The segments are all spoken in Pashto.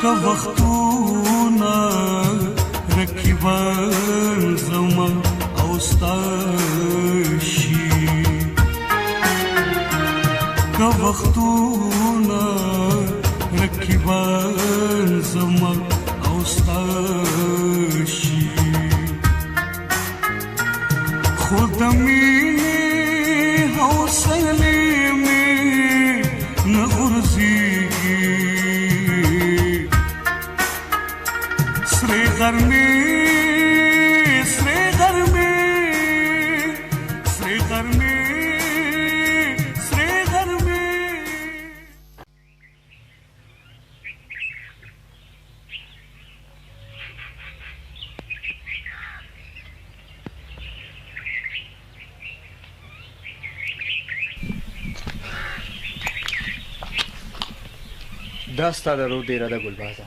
که وختونه رقیبان زما او ستا شي که وختونه رقیبان زما او ستا شي خود مینې حوصلې مې نه غورځېږي سرې غرمې سرې غرمې سرې غرمې سرې غرمې دا ستا د روح ډېره ده ګلبازه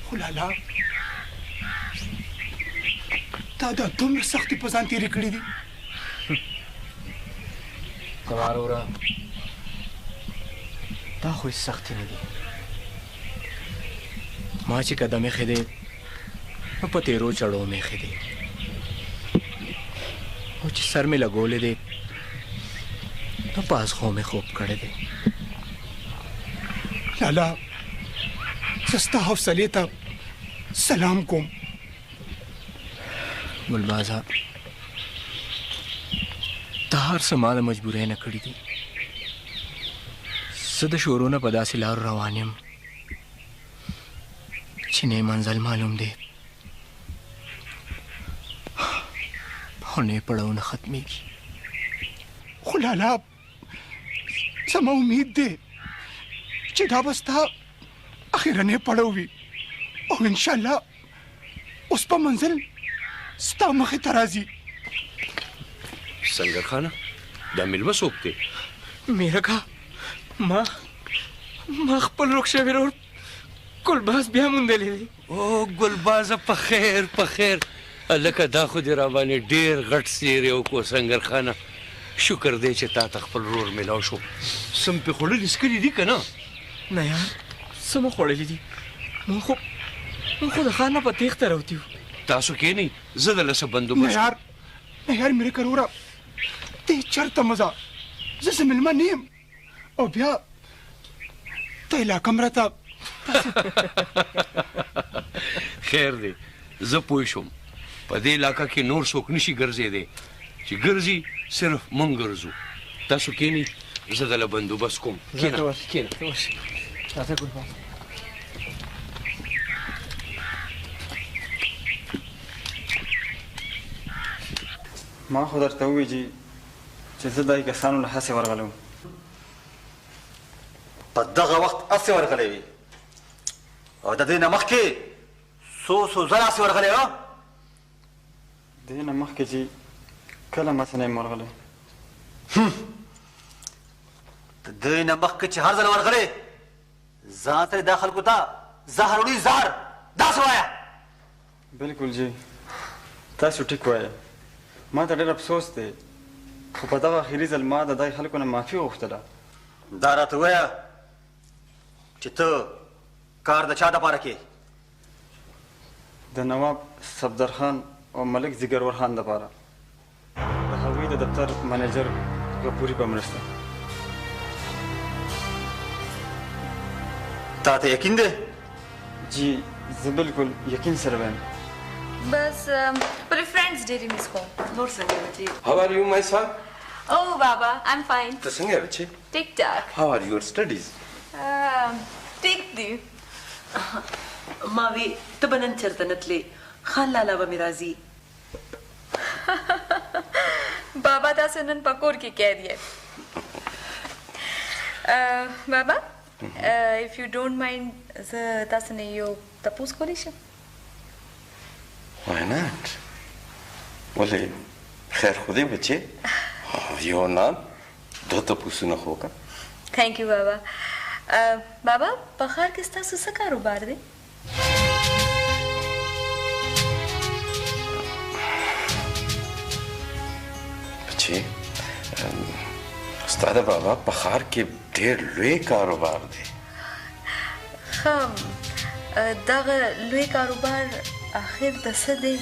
خو لالا تا دا دومره سختې په ځان تېرې کړي دي زما وروره دا خو هېڅ سختې نه دي ما چې قدم ایښی دی نو په تېرو چړو مې ایښی دی او چې سر مې لګولی دی نو په ازغو مې خوب کړی دی لالا زه ستا حوصلې ته سلام کوم ګلبازه دا هر څه ما د مجبورۍ نه کړي دي زه د شورو نه په داسې لارو روان یم چې نه منزل معلوم دی او نه پړاو نه ختمېږي خو لالا زما امید دی چې دا به ستا اخرنی پړاو وي او انشاءالله اوس په منزل ستا مخې ته راځي سنگر خانه دا میلمه څوک دی میرکا ما خپل روغ شوی ورور ګلباز بیا موندلی دی او ګلبازه په خیر په خیر لکه دا خو دې راباندې ډېر غټ څیرې وکړو سنگر خانه شکر دی چې تا ته خپل ورور میلاو شو سم پې خوړلي څکلي دي که نه نه یار څه مو خوړلي دي مونږ خو د ښار نه په تېښته راوتي وو تاسو کښېنئ زه د لسه بندوبست نه یار میرکا وروره ته چېرته مه ځه زه مېلمه نه یم او بیا ته علاقه م راته خیر دی زه پوه شوم په دې علاقه کې نور څوک نشي ګرځېدی چې ګرځي صرف مونږ ګرځو تاسو کښېنئ زه دله بندوبست کوم کښېنه راځه ګلباز ما خو درته وویل چې زه دای کسانو له هسې ورغلی وم په دغه وخت هسې ورغلی وي او د دې نه مخکې څو ځله هسې ورغلی وه د دې نه مخکې چې کله ماسې نه یم ورغلی د دې نه مخکې چې هر ځل ورغلی ځان ته دا خلکو ته زهر وړي زهر داسې وایه بلکل جی تاسو ټیک وایه ما ته ډېر افسوس دی خو په دغه اخري ځل ما د دای خلکو نه معافي غوښتله دا راته ووایه چې ته کار د چا دپاره کې د نواب صفدر خان او ملک ځیګرور خان دپاره د هغوی د دفتر منیجر غفوري په مرسته تا ته یقین دی جی زه بلکل یقین سره وایم بس پر فرینډز ډېرې مس کوم نور څنګه بچي How are you, my son? Oh, Baba, I'm fine. ته څنګه بچې؟ ټیک ټاک. How are your studies? ټیک دي. ما وی ته به نن چېرته نه تلې خان لالا به مې راځي بابا تاسو نن په کور کې قید یې بابا if you don't mind زه تاسو نه یو تپوس کولی شم Why not? ولې خیر خو دې بچې یو نه دوه تپوسونه خو وکړه تھینک یو بابا بابا په ښار کې ستاسو څه کاروبار دی بچې ستا د بابا په ښار کې ډېر لوی کاروبار دی ښه دغه لوی کاروبار آخر د څه دی؟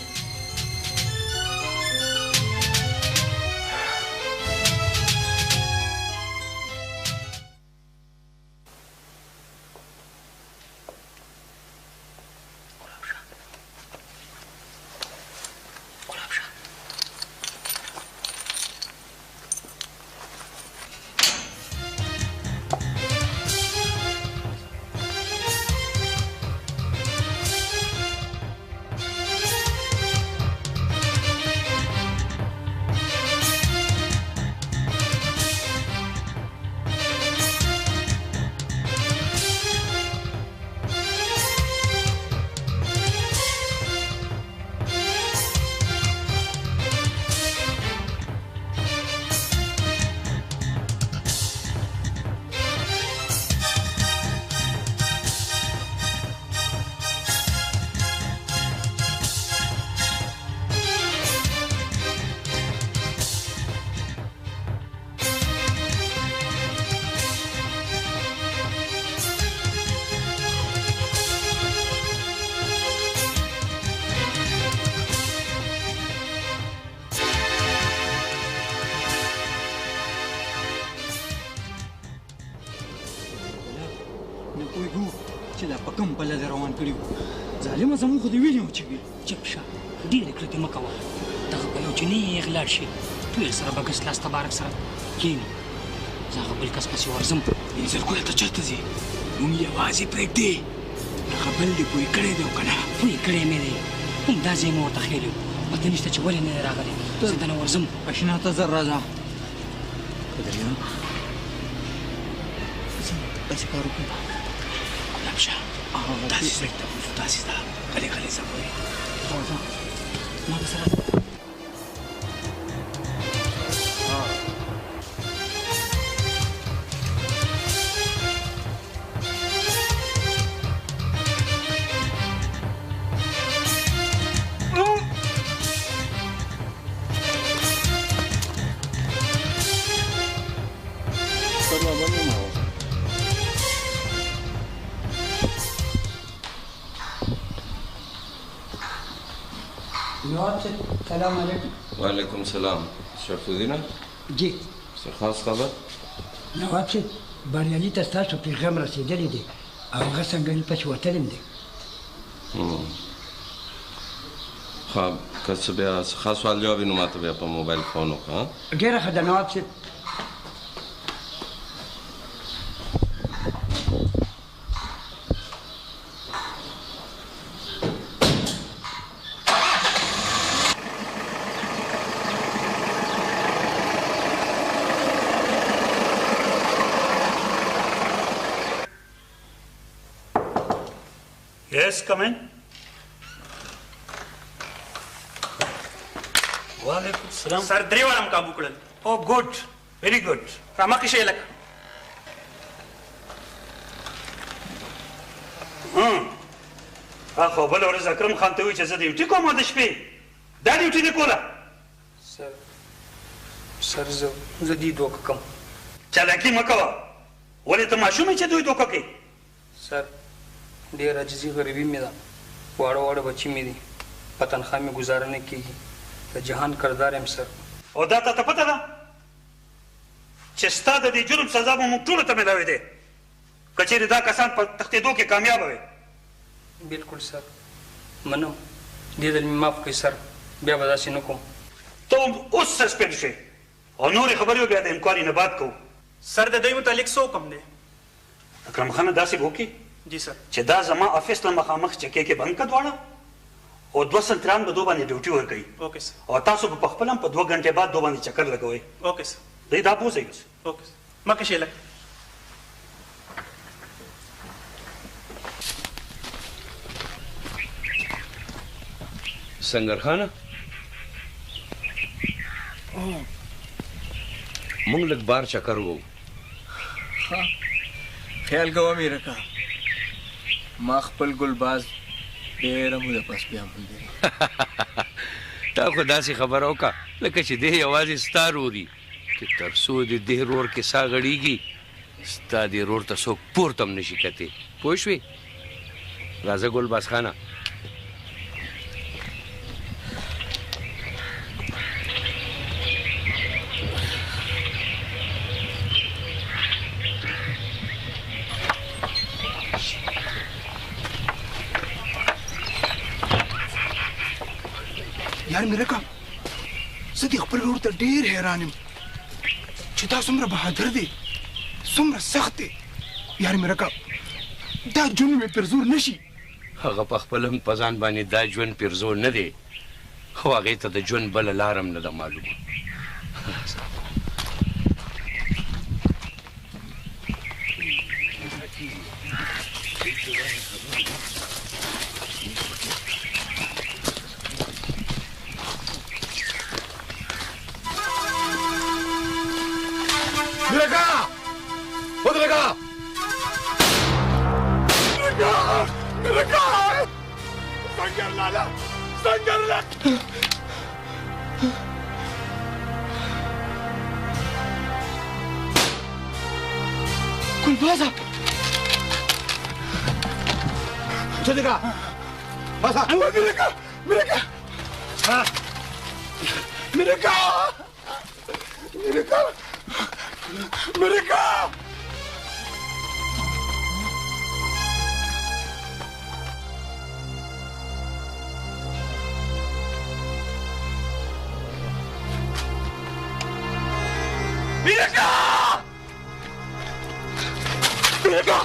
چې دا په کوم بله دې روان کړي وو ظالمه زموږ خو دې ویلي وو چې وي چپ شه ډېرې کړتې مه کوه دغه پلو چې نیغ لاړ شي ټول سره به ګس لاس تبارک سره کښېني زه هغه بل کس پسې ورځم زرګله ته چېرته ځې موږ یوازې پرېږدې هغه بل دې پوه کړی دی او که نه پوه کړی مې دی همدا ځای مې ورته ښیلی وو پته نشته چې ولې نه دی راغلی زه دنه ورځم اشنا ته زر راځه قدریا داسې کار وکړو شه داسې ځای ته وځو داسې ده غلی غلی ځه پورې ځه ما به سره سلام علیکم وعلیکم سلام شرفالدینه جی څه خاص خبر نواب صاحب بریالي ته ستاسو پیغام رسېدلی دی او هغه څنګه پسې وتلی دی ښه که څه بیا څه خاص سوال جواب وي نو ما ته بیا په موبایل فون وکړه ډېره ښه ده نواب صاحب Yes, come in. وعلیکم السلام سر درې واړه کابو کړل. Oh, good. Very good. رامخې شئ لکه خو بله ورځ اکرم خان ته وایي چې زه ډیوټي کوم د شپې دا ډیوټي دې کوله سر زه دې دوکه کوم چالاکي مه کوه ولې ته ماشوم یې چې دوی دوکه کوي سر ډېر عاجزي غریبي مې ده واړه واړه بچي مې دي په تنخوا مې ګزاره نه کېږي د جهان کردار یم سر او دا ته پته ده چې ستا د دې جرم سزا به موږ ټولو ته میلاوې دی که چېرې دا کسان په تښتېدو کې کامیابه وي بلکل سر منم دې ځل مې معاف کړئ سر بیا به داسې نه کوم ته اوس سسپینډ شوې او نورې خبرې بیا د انکواري نه بعد کوو سر د دوی متعلق څه حکم دی اکرم خانه داسې به وکړي جی سر چې دا زما افیس له مخامخ چکې کې بند کړه دواړه او 2 سنتران به دو باندې ډیوټي ورکوي اوکې سر او تاسو په خپل هم په 2 غنټې بعد دو باندې چکر لګوئ اوکې سر دی دا پوه اوسئ اوکې سر مکه شئ لکه سنگر خانه مونږ لږ بار چکر وو خیال کوه میرکا ما خپل ګلباز ډېره موده پس بیا ملګري تا خو داسې خبره وکړه لکه چې دی یوازې ستا روري چې تر څو د دې رور کې ساه غړېږي ستا دې رور ته څوک پورته هم نشي کتې پوه شوې راځه ګلباز خانه. یار مې رکا زه دې خپل ورور ته ډېر حیران یم چې دا څومره بهادر دی څومره سخت دی. یار مې رکا دا ژوند مې پر زور نشي. هغه په خپل هم په ځان باندې دا ژوند پر زور نه دی خو هغې ته د ژوند بله لاره هم نه ده معلومه. Miraca! Miraca! Miraca! Sangar Lala! Sangar Lala! Kulbaza! Miraca! Basa! Miraca! Miraca! Miraca! Miraca! Miraca! Miraca! Miraca!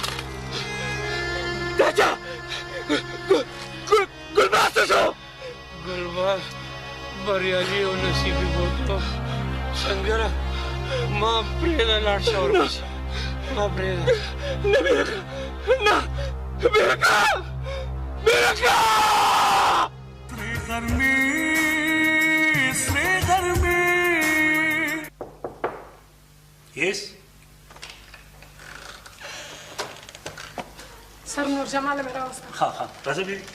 Dacha! Gulbaz شو! ګلباز بریالي او نصیبي بوتلو سنګره ما پرېږده لاړ شه ورپسې ما پرېږده. نه ميرکا نه ميرکا ميرکا سرې غرمې یس سر نور جمال مې راوسته. ها راځه بیبي.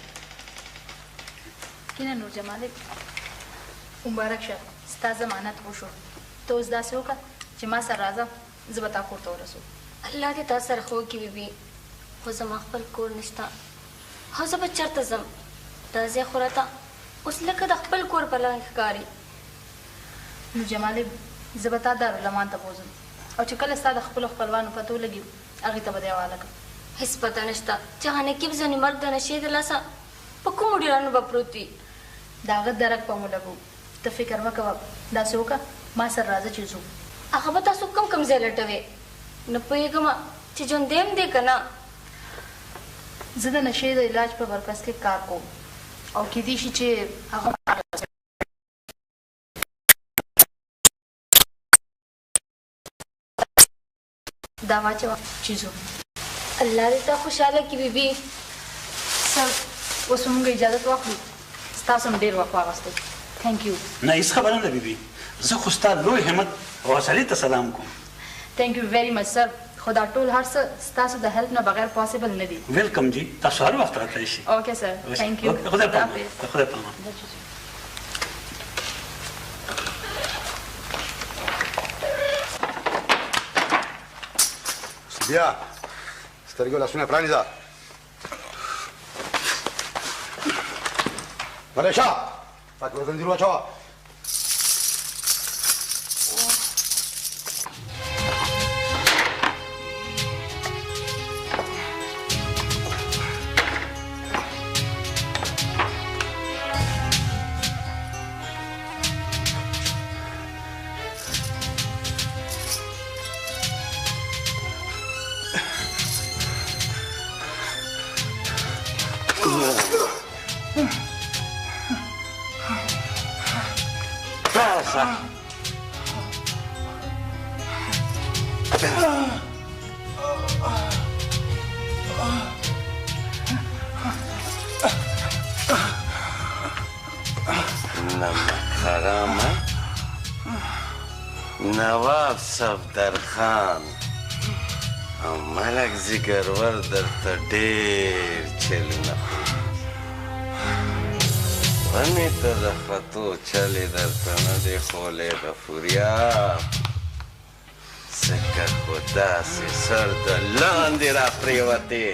کینه نور جمال مبارک شه ستا ضمانت وشو. ته اوس داسې وکړه چې ما سره راځه زه به تا کور ته ورسو. الله دې تا سره ښه وکړي بیبي خو زما خپل کور نشته او زه به چېرته ځم دا ځای خو راته اوس لکه د خپل کور په لنګ ښکاري. نو جمال زه به تا دارالمان ته بوځم او چې کله ستا د خپلو خپلوانو پته ولګي هغې ته به دې حواله کړم. هېڅ پته نشته چې هغه نقیب ځنې مرګ د نشې د لاسه په کومو ډېرانو به پروت وي. د هغه درک به مو لګو. ته فکر مه کوه داسې وکړه ما سره راځه چې ځو. هغه به تاسو کوم ځای لټوې نه پوهېږم چې ژوندی هم دی که نه. زه د نشې د علاج په مرکز کې کار کوم او کیدای شي چې هغه دا واچوه چې ځو. الله دې تا خوشحاله کړي بیبي. سر اوس موږ اجازت واخلو. ستاسو هم ډېر وخت واغوستی. تھینک یو. نه هېڅ خبره نه ده بیبي. زه خو ستا لوی همت او حوصلې ته سلام کوم. تھینک یو ویری مچ سر. خو دا ټول هر څه ستاسو د هیلپ نه بغیر پاسبل نه دي. ویلکم جی تاسو هر وخت راتلی شئ. اوکې سر تھینک یو. خدای پامان. خدای پامان. بیا سترګو لاسونه پرانیزه. ملیشا پاکې زنځیر واچوه. نواب صفدر خان او ملک زیګرور درته ډېر چلونه ونې ته د خطو چلې درته نه دي ښولې غفوریا ځکه خو داسې سر د لاندې را پرېوتې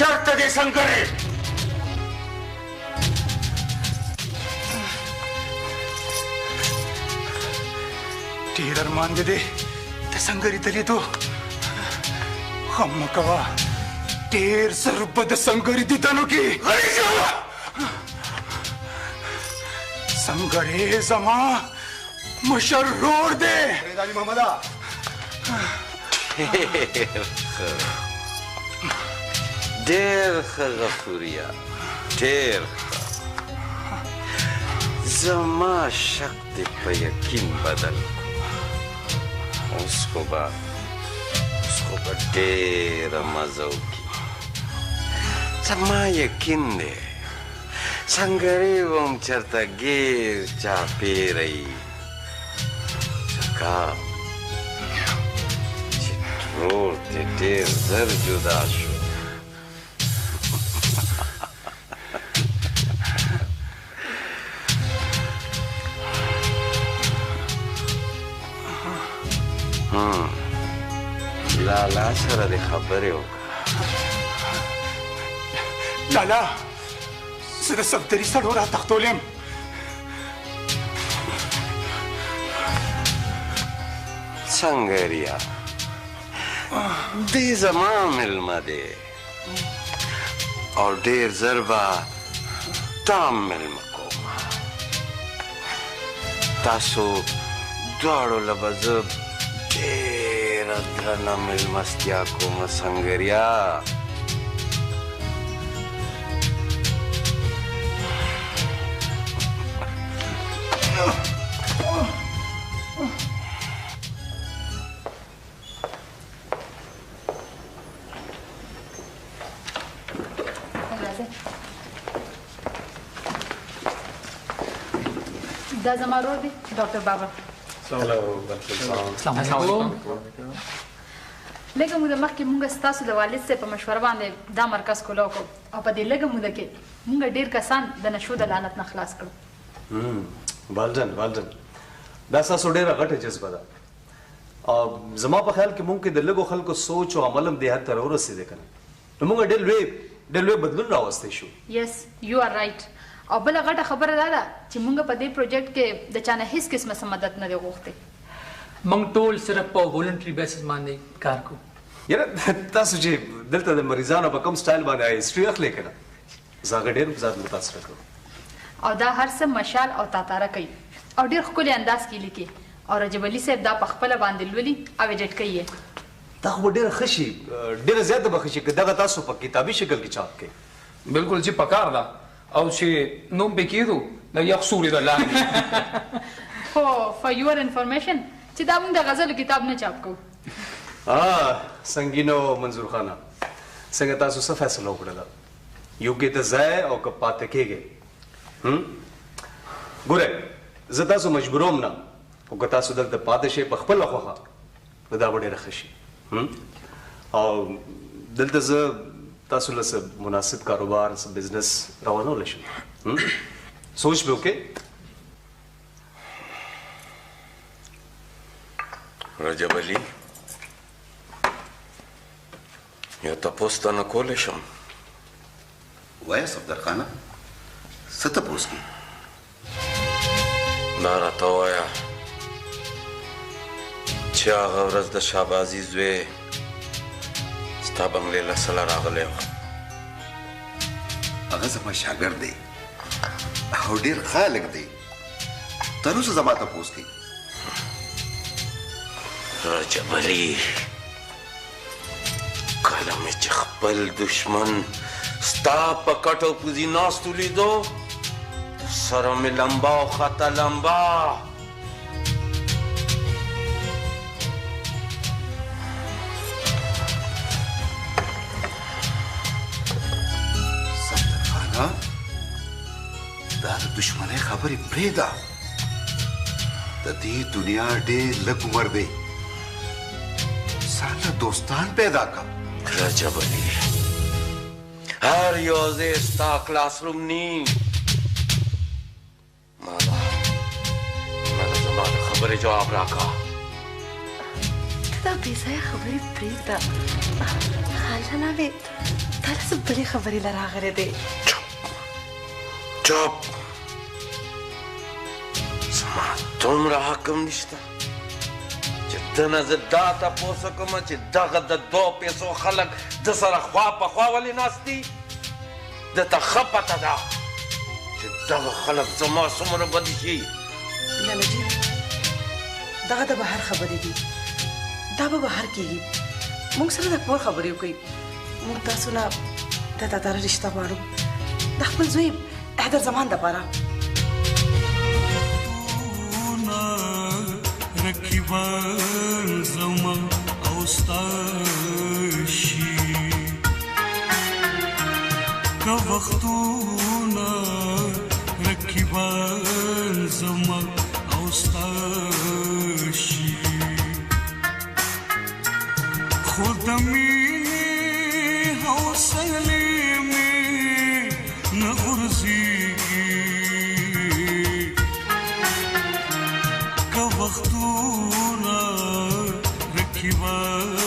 چرته دې سنګرې ډېر ارمان دې دی د سنګري د لیدو غم مه کوه ډېر زر به د سنګري دیدنو کې سنګرې زما مشر رور دی علي محمده ډېر ښه غفوریا ډېر ښه زما شک دې په یقین بدل اوس خو به ډېره مزه وکړي زما یقین دی سنګرې به هم چېرته ګیر چاپېره ځکه چې ورور دې ډېر زر جدا شو لالا سره دې خبرې وکړه لالا زه د صفدري سړو راتښتول یم سنګریا دې زما مېلمه دی او ډېر زر به تا مېلمه کوم تاسو دواړو له به زه ډېره درنه مېلمستیا کومه سنګریا دا زما ورور دی ډاکټر بابا لږه موده مخکې مونږ ستاسو د والد صاحب په مشوره باندې دا مرکز کولاو کړو او په دې لږه موده کې مونږ ډېر کسان د نشو د لعنت نه خلاص کړو والدن دا ستاسو ډېره غټه جذبه ده زما په خیال کې مونږ کې د لږو خلکو سوچ او عمل هم دې حد ته راورسېدی که نه نو مونږ ډېر لوی بدلون راوستی شو یس یو آر رایټ او بله غټه خبره دا ده چې مونږ په دې پروجیکټ کې د چا نه هیڅ قسمه څه مدد نه دی غوښتی موږ ټول صرف په والنټري بیسس باندې کار کوو یاره تاسو چې دلته د مریضانو په کوم سټایل باندې هسټري اخلئ که نه زه هغه ډېر په ذات متاثره کړم او دا هر څه مشال او تاتاره کوي او ډېر ښکلی انداز کې لیکي او رجب علي صاحب دا په خپله باندې لولي او ایډیټ کوي یې دا خو به ډېره ښه شي ډېره زیاته به ښه شي که دغه تاسو په کتابي شکل کې چاپ کړئ بالکل چې پکار ده او چې نوم پې کېږدو د یخ سوري د لاندې خو فار یور انفارمیشن چې دا موږ د غزلو کتاب نه چاپ کوو سنګینو منظور خانه څنګه تاسو څه فیصله وکړله یو کې ته ځای او که پاتې کېږئ ګوره زه تاسو مجبوروم نه خو که تاسو دلته پاتې شئ په خپله خوښه نو دا به ډېره ښه شي او دلته زه تاسو له څه مناسب کاروبار څه بزنس راونولی شم سوچ به وکړئ رجب علي یو تپوس تانه کولی شم وایه صفدر خانه څه تپوس کوي دا راته ووایه چې هغه ورځ د شهبازي زوی ستا بنګلې له سله راغلی و هغه زما شاګرد دی او ډېر ښه هلک دی تر اوسه زما تپوس کوي رجب علي کله مې چې خپل دشمن ستا په کټو پوزي ناستو لیدو سره مې لمبا او خطه لمبا صفدر خانه دا د دشمنۍ خبرې پرېږده د دې دنیا ډېر لږ عمر دی ځانله دوستان پیدا کړه رجب علي هر یو ځای ستا کلاس روم نی مالا زما د خبرې جواب راکړه ته دا بې ځایه خبرې پرېږده خالده ناوې تا تعالی څه بلې خبرې له راغلی دی چپ زما دومره حکم نشته چې ده نه زه دا تپوس کوم چې دغه د 2 پیسو خلک د سره خوا په خوا ولې ناست دي ده ته ښه پته ده چې دغه خلک زما څومره بدي شي لالا جي دغه د بهر خبرې دي دا به بهر کېږي موږ سره د کور خبرې وکړئ موږ تاسو نه د داداره رشته غواړو د خپل زوی احدر زمان دپاره رقیبان زما او ستا شي که وختونه رقیبان زما او ستا شي خو د مینې حوصلې مې نه غورځېږي که وختونه رقیبان